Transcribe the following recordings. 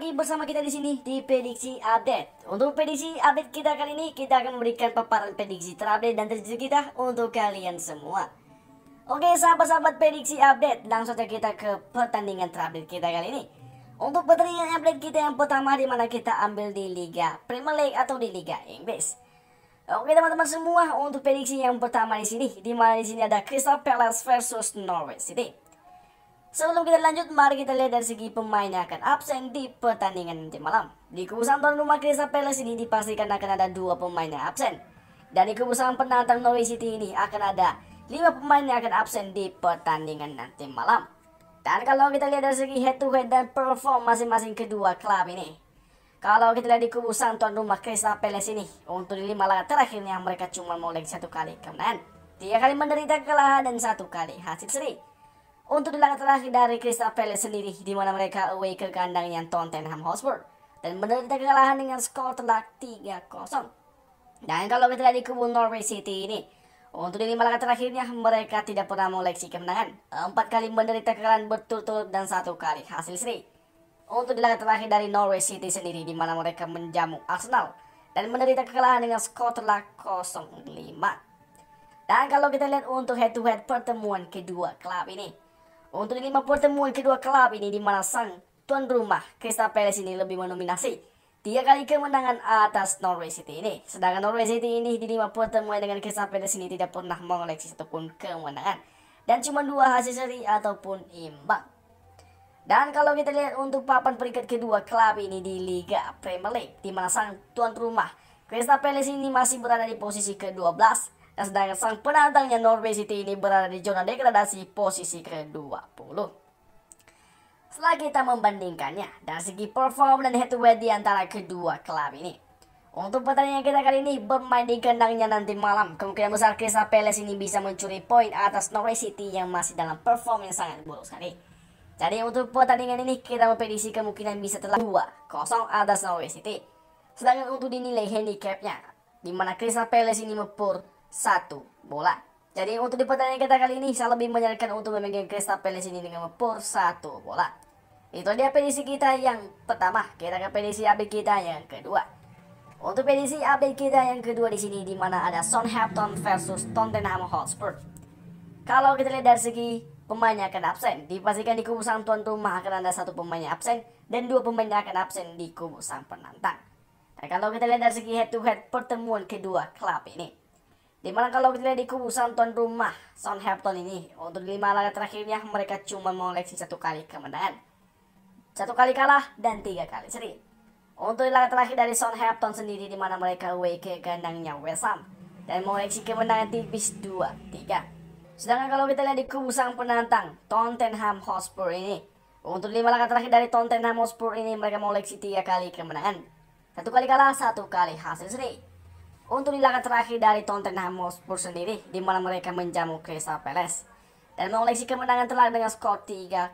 lagi bersama kita di sini di prediksi update. Untuk prediksi update kita kali ini, kita akan memberikan paparan prediksi terupdate dan terjadi kita untuk kalian semua. Oke, sahabat-sahabat prediksi update, langsung saja kita ke pertandingan terupdate kita kali ini. Untuk pertandingan update kita yang pertama, di mana kita ambil di Liga Premier League atau di Liga Inggris. Oke teman-teman semua, untuk prediksi yang pertama di sini, di mana di sini ada Crystal Palace versus Norwich City. Sebelum kita lanjut, mari kita lihat dari segi pemain yang akan absen di pertandingan nanti malam. Di kubu tuan rumah Crystal Palace ini dipastikan akan ada 2 pemain yang absen. Dan di kubu penantang Norwich City ini akan ada 5 pemain yang akan absen di pertandingan nanti malam. Dan kalau kita lihat dari segi head to head dan perform masing-masing kedua klub ini, kalau kita lihat di kubu tuan rumah Crystal Palace ini, untuk di 5 laga terakhirnya mereka cuma mengoleksi 1 kali kemenangan, 3 kali menderita kekalahan dan 1 kali hasil seri. Untuk di laga terakhir dari Crystal Palace sendiri, di mana mereka away ke kandangnya Tottenham Hotspur dan menderita kekalahan dengan skor telak 3-0. Dan kalau kita lihat di kubu Norwich City ini, untuk di 5 laga terakhirnya mereka tidak pernah mengoleksi kemenangan, 4 kali menderita kekalahan berturut-turut dan 1 kali hasil seri. Untuk di laga terakhir dari Norwich City sendiri, di mana mereka menjamu Arsenal dan menderita kekalahan dengan skor telak 0-5. Dan kalau kita lihat untuk head to head pertemuan kedua klub ini, untuk di 5 pertemuan kedua klub ini, di mana sang tuan rumah Crystal Palace ini lebih mendominasi 3 kali kemenangan atas Norwich City ini. Sedangkan Norwich City ini di 5 pertemuan dengan Crystal Palace ini tidak pernah mengoleksi satupun kemenangan dan cuma 2 hasil seri ataupun imbang. Dan kalau kita lihat untuk papan peringkat kedua klub ini di Liga Premier League, di mana sang tuan rumah Crystal Palace ini masih berada di posisi ke-12. Dan sedangkan sang penantangnya Norwich City ini berada di zona degradasi posisi ke-20. Setelah kita membandingkannya dari segi perform dan head to head di antara kedua klub ini, untuk pertandingan kita kali ini bermain di kandangnya nanti malam, kemungkinan besar Crystal Palace ini bisa mencuri poin atas Norwich City yang masih dalam perform yang sangat buruk sekali. Jadi untuk pertandingan ini kita memprediksi kemungkinan bisa telak 2-0 atas Norwich City. Sedangkan untuk dinilai handicapnya, di mana Crystal Palace ini mepur 1 bola. Jadi untuk di pertandingan kita kali ini, saya lebih menyarankan untuk memegang Crystal Palace ini dengan mepur 1 bola. Itu dia prediksi kita yang pertama. Kita akan prediksi update kita yang kedua. Untuk prediksi update kita yang kedua di sini, di mana ada Southampton versus Tottenham Hotspur. Kalau kita lihat dari segi pemain yang akan absen, dipastikan di kubu sang tuan rumah akan ada 1 pemain yang absen dan 2 pemain yang akan absen di kubu sang penantang. Dan kalau kita lihat dari segi head to head pertemuan kedua klub ini, dimana kalau kita lihat di kubu tuan rumah Southampton ini, untuk 5 laga terakhirnya mereka cuma mengoleksi 1 kali kemenangan, 1 kali kalah dan 3 kali seri. Untuk laga terakhir dari Southampton sendiri, di mana mereka away ke kandangnya West Ham dan mengoleksi kemenangan tipis 2-3. Sedangkan kalau kita lihat di kubu sang penantang Tottenham Hotspur ini, untuk 5 laga terakhir dari Tottenham Hotspur ini mereka mengoleksi 3 kali kemenangan, 1 kali kalah, 1 kali hasil seri. Untuk di laga terakhir dari Tottenham Hotspur sendiri, di mana mereka menjamu Crystal Palace dan mengoleksi kemenangan telak dengan skor 3-0.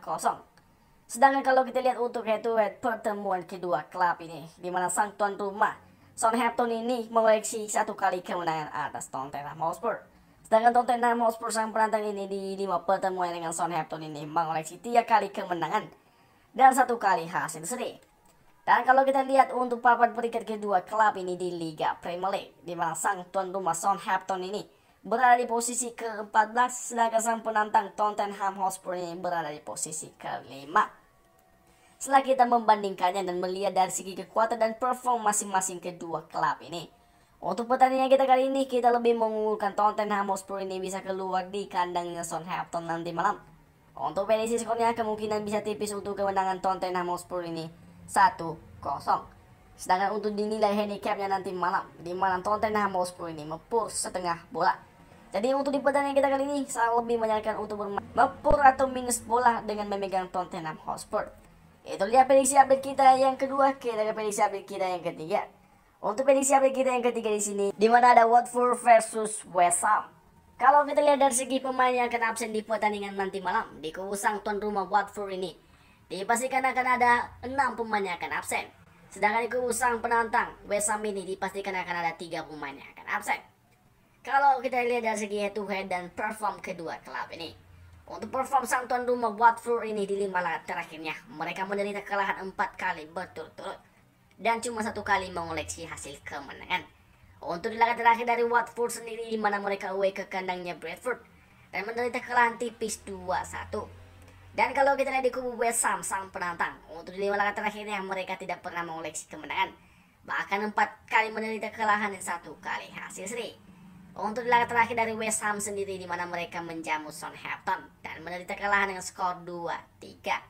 Sedangkan kalau kita lihat untuk head to head pertemuan kedua klub ini, di mana sang tuan rumah Southampton ini mengoleksi 1 kali kemenangan atas Tottenham Hotspur. Sedangkan Tottenham Hotspur sang penantang ini di 5 pertemuan dengan Southampton ini mengoleksi 3 kali kemenangan dan 1 kali hasil seri. Dan kalau kita lihat untuk papan peringkat kedua klub ini di Liga Premier League, di mana sang tuan rumah Southampton ini berada di posisi ke-14, sedangkan sang penantang Tottenham Hotspur ini berada di posisi ke-5. Setelah kita membandingkannya dan melihat dari segi kekuatan dan perform masing-masing kedua klub ini, untuk pertandingan kita kali ini kita lebih mengunggulkan Tottenham Hotspur ini bisa keluar di kandangnya Southampton nanti malam. Untuk prediksi skornya kemungkinan bisa tipis untuk kemenangan Tottenham Hotspur ini 1-0. Sedangkan untuk dinilai handicapnya nanti malam, di mana Tottenham Hotspur ini mepur setengah bola. Jadi untuk di pertandingan kita kali ini, saya lebih menyarankan untuk bermain mepur atau minus bola dengan memegang Tottenham Hotspur. Itu dia prediksi update kita yang kedua. Kita ke prediksi update kita yang ketiga. Untuk prediksi update kita yang ketiga di sini, di mana ada Watford versus West Ham. Kalau kita lihat dari segi pemain yang akan absen di pertandingan nanti malam, di kubu sang tuan rumah Watford ini, dipastikan akan ada 6 pemain yang akan absen. Sedangkan di kubu sang penantang West Ham ini dipastikan akan ada 3 pemain yang akan absen. Kalau kita lihat dari segi head to head dan perform kedua klub ini, Untuk perform sang tuan rumah Watford ini di 5 laga terakhirnya, mereka menderita kekalahan 4 kali berturut-turut dan cuma 1 kali mengoleksi hasil kemenangan. Untuk di laga terakhir dari Watford sendiri, di mana mereka away ke kandangnya Bradford dan menderita kekalahan tipis 2-1. Dan kalau kita lihat di kubu West Ham sang penantang, untuk di 5 laga terakhirnya mereka tidak pernah mengoleksi kemenangan, bahkan 4 kali menderita kekalahan dan 1 kali hasil seri. Untuk di laga terakhir dari West Ham sendiri, di mana mereka menjamu Southampton dan menderita kekalahan dengan skor 2-3.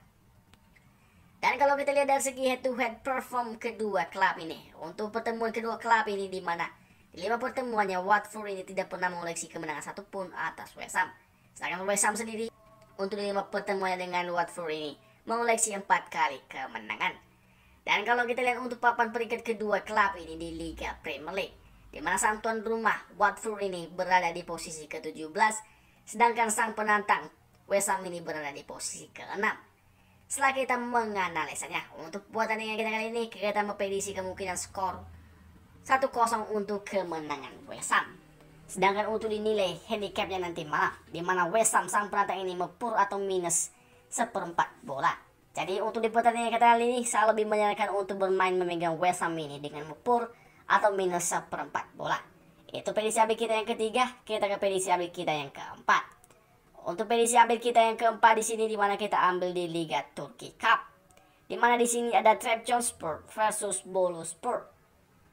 Dan kalau kita lihat dari segi head to head perform kedua klub ini, untuk pertemuan kedua klub ini, di mana di 5 pertemuannya Watford ini tidak pernah mengoleksi kemenangan satupun atas West Ham. Sedangkan West Ham sendiri untuk di 5 pertemuannya dengan Watford ini mengoleksi 4 kali kemenangan. Dan kalau kita lihat untuk papan peringkat kedua klub ini di Liga Premier League, di mana sang tuan rumah Watford ini berada di posisi ke-17, sedangkan sang penantang West Ham ini berada di posisi ke-6. Setelah kita menganalisanya, untuk pertandingan kita kali ini, kita memprediksi kemungkinan skor 1-0 untuk kemenangan West Ham. Sedangkan untuk dinilai handicapnya nanti malam, di mana West Ham sang penantang ini mepur atau minus 1/4 bola. Jadi untuk di pertandingan kita kali ini, saya lebih menyarankan untuk bermain memegang West Ham ini dengan mepur atau minus 1/4 bola. Itu prediksi update kita yang ketiga. Kita ke prediksi update kita yang keempat. Untuk prediksi update kita yang keempat di sini, di mana kita ambil di Liga Turki Cup, di mana di sini ada Trabzonspor versus Boluspor.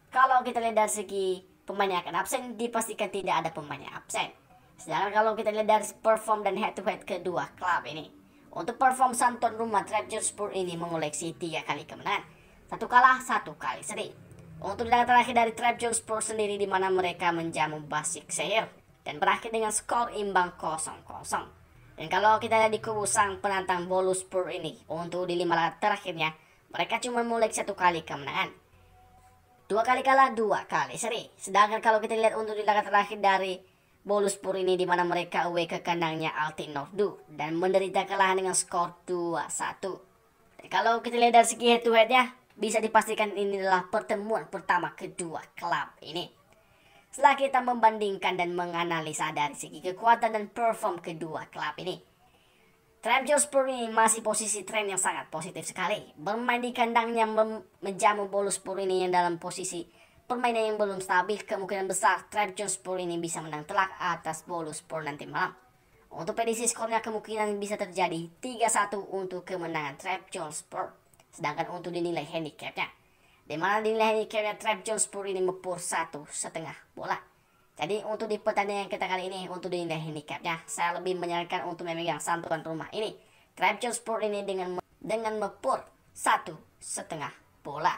Kalau kita lihat dari segi pemain yang akan absen, dipastikan tidak ada pemain yang absen. Sedangkan kalau kita lihat dari perform dan head to head kedua klub ini, untuk perform sang tuan rumah Trabzonspor ini mengoleksi 3 kali kemenangan, 1 kalah, 1 kali seri. Untuk laga terakhir dari Trabzonspor sendiri, di mana mereka menjamu Başakşehir dan berakhir dengan skor imbang 0-0. Dan kalau kita lihat di kubu sang penantang Boluspor ini, untuk di 5 laga terakhirnya mereka cuma mengoleksi 1 kali kemenangan, 2 kali kalah, 2 kali seri. Sedangkan kalau kita lihat untuk di laga terakhir dari Boluspor ini, di mana mereka away ke kandangnya Altinorddu dan menderita kekalahan dengan skor 2-1. Dan kalau kita lihat dari segi head to headnya, bisa dipastikan ini adalah pertemuan pertama kedua klub ini. Setelah kita membandingkan dan menganalisa dari segi kekuatan dan perform kedua klub ini, Trabzonspor ini masih posisi tren yang sangat positif sekali. Bermain di kandangnya menjamu Boluspor ini yang dalam posisi permainan yang belum stabil. Kemungkinan besar Trabzonspor ini bisa menang telak atas Boluspor nanti malam. Untuk prediksi skornya kemungkinan bisa terjadi 3-1 untuk kemenangan Trabzonspor. Sedangkan untuk dinilai handicapnya, di mana dinilai handicapnya Trabzonspor ini mepur 1,5 bola. Jadi untuk di pertandingan kita kali ini, untuk dinilai handicapnya, saya lebih menyarankan untuk memegang sang tuan rumah ini, Trabzonspor ini dengan mepur 1,5 bola.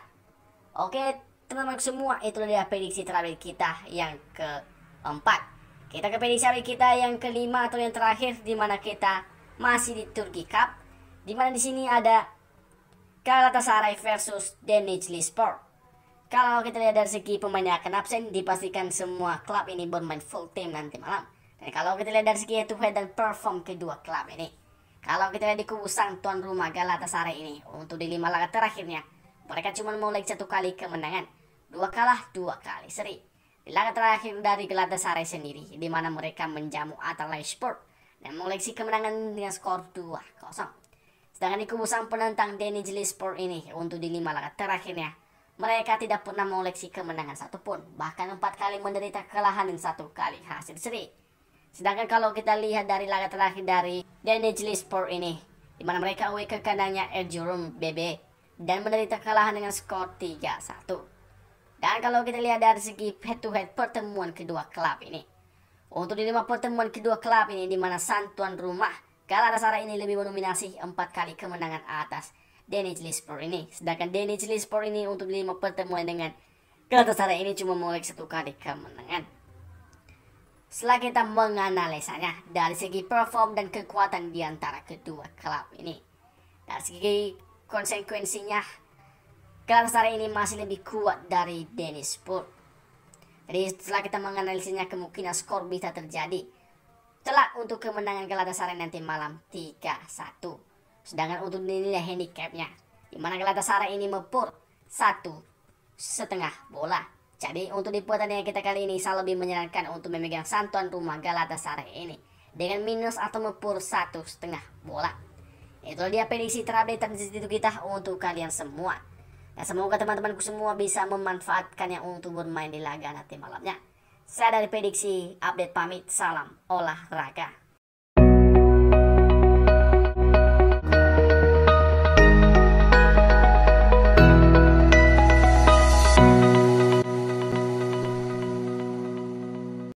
Oke teman-teman semua, itu dia prediksi terakhir kita yang keempat. Kita ke prediksi kita yang kelima atau yang terakhir, di mana kita masih di Turki Cup, di mana di sini ada Galatasaray versus Denizlispor. Kalau kita lihat dari segi pemain yang akan absen, dipastikan semua klub ini bermain full team nanti malam. Dan kalau kita lihat dari segi head to head dan perform kedua klub ini, kalau kita lihat di kubu sang tuan rumah Galatasaray ini, untuk di 5 laga terakhirnya mereka cuma mengoleksi 1 kali kemenangan, 2 kalah, 2 kali seri. Di laga terakhir dari Galatasaray sendiri, di mana mereka menjamu Antalyaspor dan mengoleksi kemenangan dengan skor 2-0. Sedangkan di kubu sang penantang Denizlispor ini, untuk di 5 laga terakhirnya mereka tidak pernah mengoleksi kemenangan satupun, bahkan 4 kali menderita kekalahan dan 1 kali hasil seri. Sedangkan kalau kita lihat dari laga terakhir dari Denizlispor ini, di mana mereka away ke kandangnya Erzurum BB dan menderita kekalahan dengan skor 3-1. Dan kalau kita lihat dari segi head to head pertemuan kedua klub ini, untuk di 5 pertemuan kedua klub ini, di mana sang tuan rumah Galatasaray ini lebih mendominasi 4 kali kemenangan atas Denizlispor ini. Sedangkan Denizlispor ini untuk 5 pertemuan dengan Galatasaray ini cuma mengoleksi 1 kali kemenangan. Setelah kita menganalisanya dari segi perform dan kekuatan di antara kedua klub ini, dari segi konsekuensinya, Galatasaray ini masih lebih kuat dari Denizlispor. Jadi setelah kita menganalisanya, kemungkinan skor bisa terjadi telak untuk kemenangan Galatasaray nanti malam 3-1. Sedangkan untuk nilai handicapnya, di mana Galatasaray ini mepur 1,5 bola. Jadi untuk di pertandingan kita kali ini, saya lebih menyarankan untuk memegang sang tuan rumah Galatasaray ini dengan minus atau mepur 1,5 bola. Itulah dia prediksi terupdate dan itu kita untuk kalian semua. Dan semoga teman-temanku semua bisa memanfaatkannya untuk bermain di laga nanti malamnya. Saya dari prediksi update pamit, salam olahraga.